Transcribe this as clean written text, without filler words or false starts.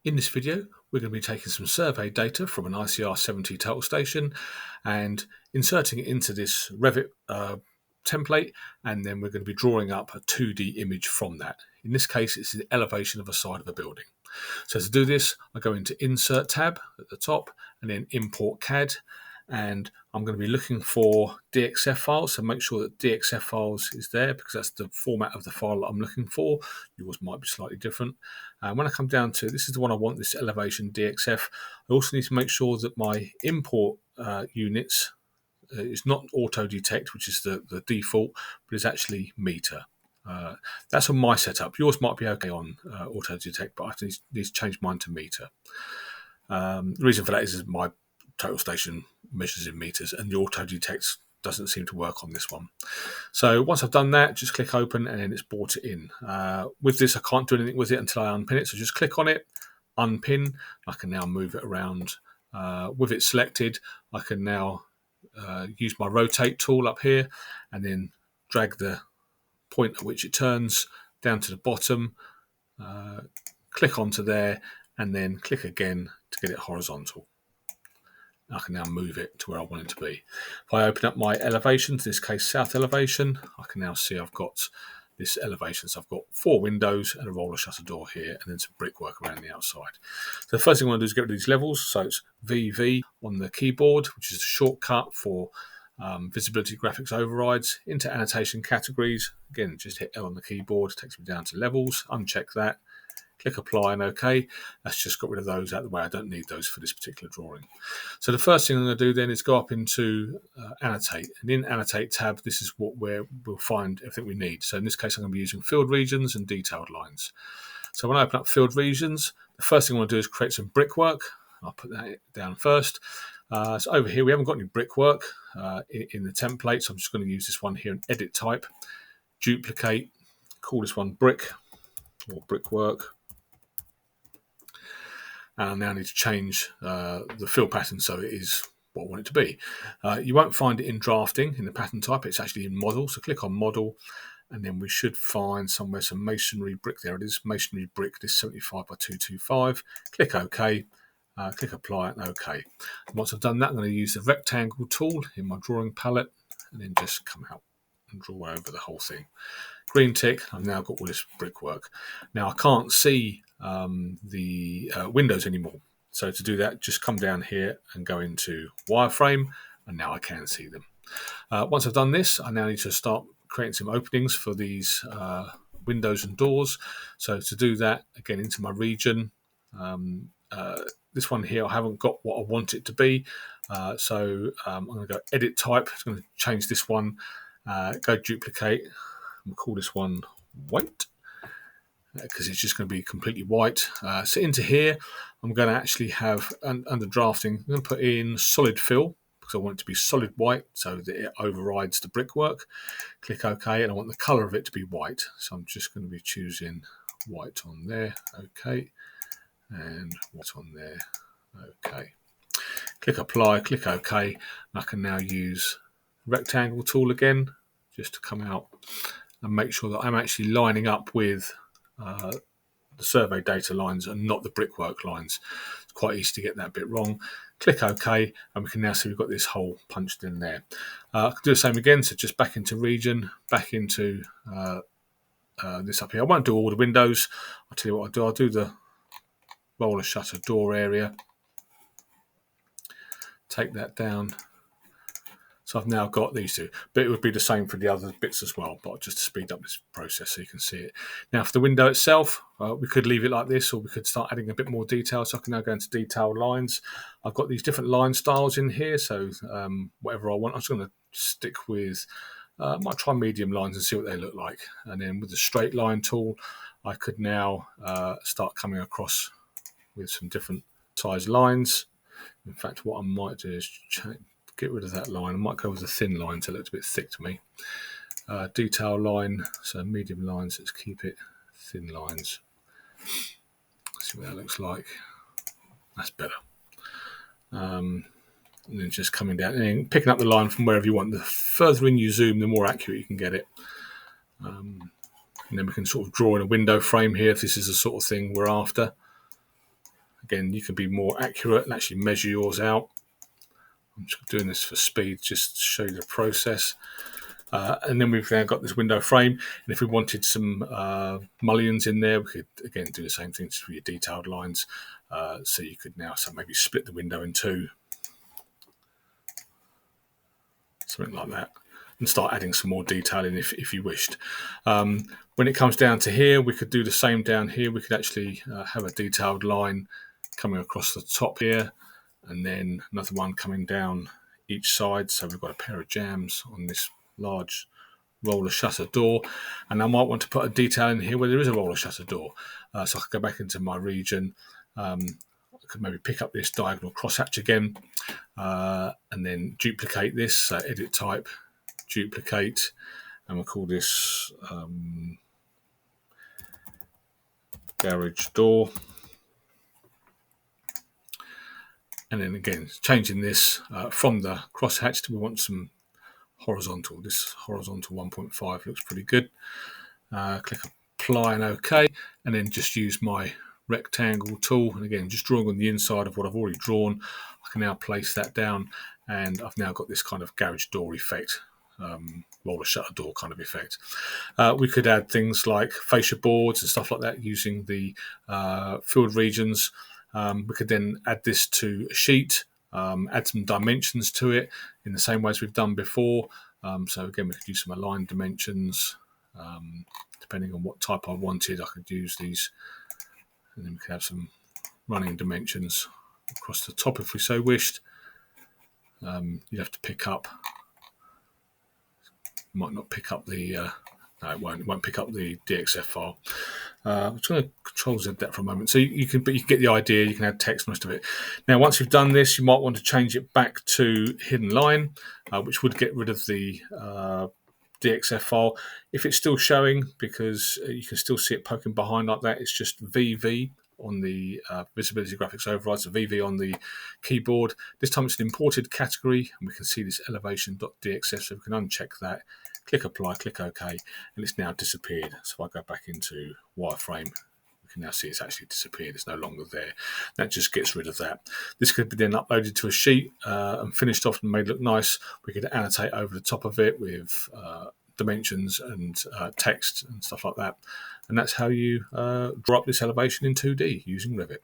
In this video, we're going to be taking some survey data from an ICR 70 total station and inserting it into this Revit template, and then we're going to be drawing up a 2D image from that. In this case, it's the elevation of a side of a building. So to do this, I go into Insert tab at the top and then Import CAD, and I'm going to be looking for DXF files, so make sure that DXF files is there because that's the format of the file that I'm looking for. Yours might be slightly different. When I come down to, this is the one I want, this elevation DXF, I also need to make sure that my import units is not auto detect, which is the default, but is actually meter. That's on my setup. Yours might be okay on auto detect, but I need to change mine to meter. The reason for that is my total station measures in meters and the auto detect doesn't seem to work on this one. So once I've done that, just click open and then it's brought it in. With this, I can't do anything with it until I unpin it. So just click on it, unpin. I can now move it around. With it selected, I can now use my rotate tool up here and then drag the point at which it turns down to the bottom, click onto there and then click again to get it horizontal. I can now move it to where I want it to be. If I open up my elevations, in this case south elevation, I can now see I've got this elevation. So I've got 4 windows and a roller shutter door here and then some brickwork around the outside. So the first thing I want to do is get rid of these levels. So it's VV on the keyboard, which is a shortcut for visibility graphics overrides, into annotation categories. Again, just hit L on the keyboard, it takes me down to levels, uncheck that. Click apply and OK. That's just got rid of those out of the way. I don't need those for this particular drawing. So the first thing I'm going to do then is go up into Annotate. And in Annotate tab, this is where we'll find everything we need. So in this case, I'm going to be using field regions and detailed lines. So when I open up field regions, the first thing I want to do is create some brickwork. I'll put that down first. So over here, we haven't got any brickwork in the template. So I'm just going to use this one here and edit type, duplicate, call this one brick or brickwork. And I now need to change the fill pattern so it is what I want it to be. You won't find it in drafting in the pattern type, it's actually in model. So click on model and then we should find somewhere some masonry brick. There it is, masonry brick, this 75 by 225. Click OK, click apply and OK. And once I've done that, I'm going to use the rectangle tool in my drawing palette and then just come out and draw over the whole thing. Green tick, I've now got all this brickwork. Now I can't see the windows anymore. So to do that, just come down here and go into wireframe, and now I can see them. Once I've done this, I now need to start creating some openings for these windows and doors. So to do that, again, into my region, this one here, I haven't got what I want it to be. So I'm going to go edit type. It's going to change this one. Go duplicate. We'll call this one white, because it's just going to be completely white. So into here, I'm going to actually have, under drafting, I'm going to put in solid fill, because I want it to be solid white, so that it overrides the brickwork. Click OK, and I want the colour of it to be white. So I'm just going to be choosing white on there, OK, and white on there, OK. Click apply, click OK, and I can now use rectangle tool again, just to come out and make sure that I'm actually lining up with the survey data lines and not the brickwork lines. It's quite easy to get that bit wrong. Click OK, and we can now see we've got this hole punched in there. I can do the same again, so just back into region, back into this up here. I won't do all the windows. I'll tell you what I'll do. I'll do the roller shutter door area. Take that down. So I've now got these two, but it would be the same for the other bits as well, but just to speed up this process so you can see it. Now for the window itself, we could leave it like this, or we could start adding a bit more detail. So I can now go into detailed lines. I've got these different line styles in here, so whatever I want. I'm just going to stick with, might try medium lines and see what they look like. And then with the straight line tool, I could now start coming across with some different size lines. In fact, what I might do is get rid of that line. I might go with a thin line so it looks a bit thick to me. Detail line, so medium lines, let's keep it thin lines. See what that looks like. That's better. And then just coming down and picking up the line from wherever you want. The further in you zoom, the more accurate you can get it. And then we can sort of draw in a window frame here if this is the sort of thing we're after. Again, you can be more accurate and actually measure yours out. I'm just doing this for speed, just to show you the process. And then we've now got this window frame, and if we wanted some mullions in there, we could again do the same thing for your detailed lines. So you could now maybe split the window in two, something like that, and start adding some more detail in if you wished. When it comes down to here, we could do the same down here. We could actually have a detailed line coming across the top here, and then another one coming down each side. So we've got a pair of jambs on this large roller shutter door, and I might want to put a detail in here where there is a roller shutter door. So I could go back into my region. I could maybe pick up this diagonal crosshatch again, and then duplicate this. So edit type, duplicate, and we'll call this garage door. And then again, changing this from the crosshatch to we want some horizontal. This horizontal 1.5 looks pretty good. Click apply and OK, and then just use my rectangle tool. And again, just drawing on the inside of what I've already drawn, I can now place that down, and I've now got this kind of garage door effect, roller shutter door kind of effect. We could add things like fascia boards and stuff like that using the filled regions. We could then add this to a sheet, add some dimensions to it in the same way as we've done before. So again, we could use some aligned dimensions. Depending on what type I wanted, I could use these, and then we could have some running dimensions across the top if we so wished. You'd have to pick up, might not pick up the no, it won't pick up the DXF file. I'm just going to Control Z that for a moment. So you can get the idea. You can add text, most of it. Now, once you've done this, you might want to change it back to hidden line, which would get rid of the DXF file. If it's still showing, because you can still see it poking behind like that, it's just VV on the Visibility Graphics Override, so VV on the keyboard. This time it's an imported category, and we can see this elevation.dxf, so we can uncheck that, click apply, click OK, and it's now disappeared. So if I go back into wireframe, we can now see it's actually disappeared. It's no longer there. That just gets rid of that. This could be then uploaded to a sheet and finished off and made look nice. We could annotate over the top of it with dimensions and text and stuff like that. And that's how you draw up this elevation in 2D using Revit.